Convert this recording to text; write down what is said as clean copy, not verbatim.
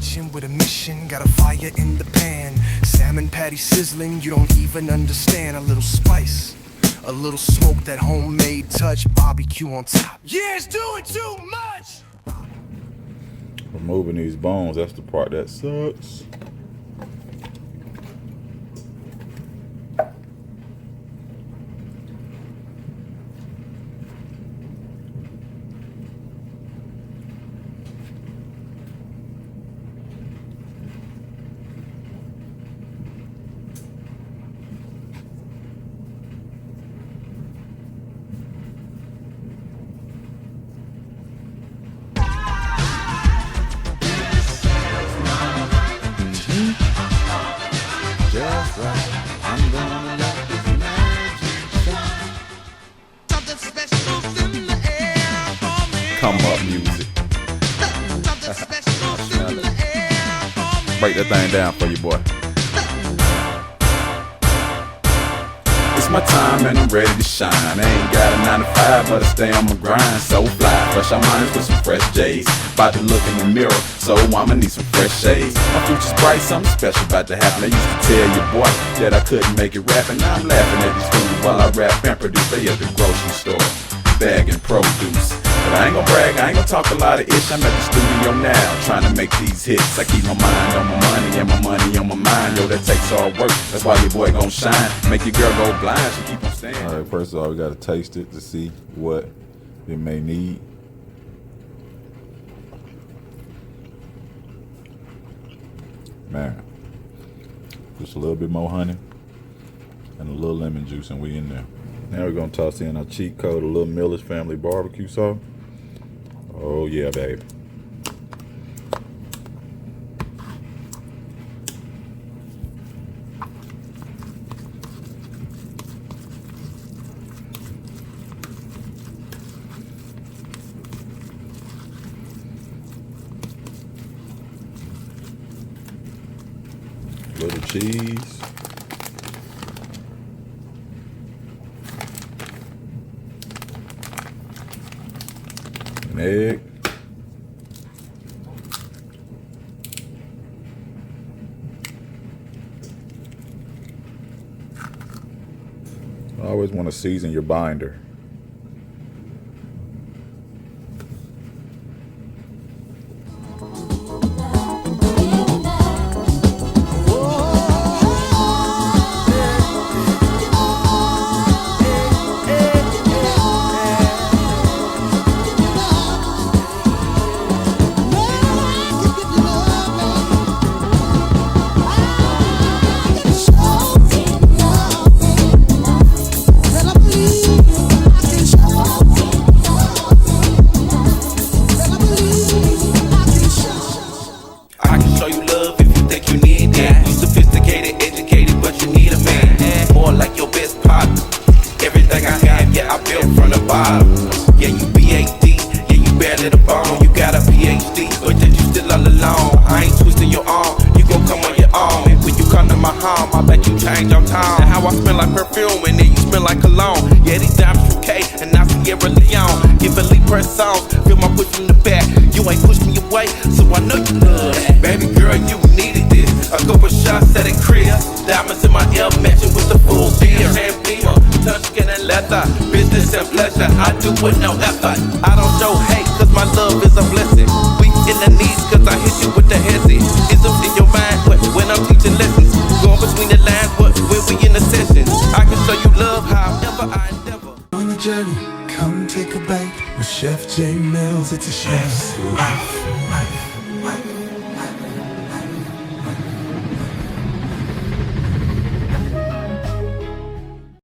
kitchen with a mission, got a fire in the pan. Salmon patty sizzling, you don't even understand. A little spice, a little smoke, that homemade touch, BBQ on top. Yeah, it's doing too much! Removing these bones, that's the part that sucks. Just right, I'm gonna let this magic shine. Something special's in the air for me. Come up music. Something special's in the air for me. Break that thing down for you, boy. It's my time and I'm ready to shine. I ain't got a 9 to 5, but I stay on my grind. So fly, fresh out mine with some fresh J's. About to look in the mirror, so I'ma need some fresh shades. My future's bright, something special about to happen. I used to tell your boy that I couldn't make it rapping. Now I'm laughing at these fools while I rap and produce. They at the grocery store, bagging produce. But I ain't gonna brag, I ain't gonna talk a lot of ish. I'm at the studio now, trying to make these hits. I keep my mind on my money and my money on my mind. Yo, that takes hard work, that's why your boy gon' shine. Make your girl go blind, she keep on staying. Alright, first of all, we gotta taste it to see what it may need. Man, just a little bit more honey and a little lemon juice and we in there. Now we're gonna toss in our cheat code, a little Miller's Family barbecue sauce. Oh yeah, baby. Little cheese. An egg. I always want to season your binder. Yeah, you BAD, yeah, you barely the bone. You got a PhD, but then you still all alone. I ain't twisting your arm, you gon' come on your own. And when you come to my home, I bet you change your tone. And how I smell like perfume, and then you smell like cologne. Yeah, these diamonds from K, and now Sierra Leone. Give a leap per song, feel my push from the back. You ain't pushed me away, so I know you love that. Baby girl, you needed this. A couple shots at a crib, diamonds in my ear, matching with the full beer. And beamer, touchskin and leather, business and pleasure, I do with no effort. I don't show hate, cause my love is a blessing. Weak in the knees, cause I hit you with the hezzy. It's up in your mind, when I'm teaching lessons. Going between the lines, but when we in the sessions, I can show you love, however I endeavor. On a journey, come take a bite with Chef J Mills, it's a chef's life.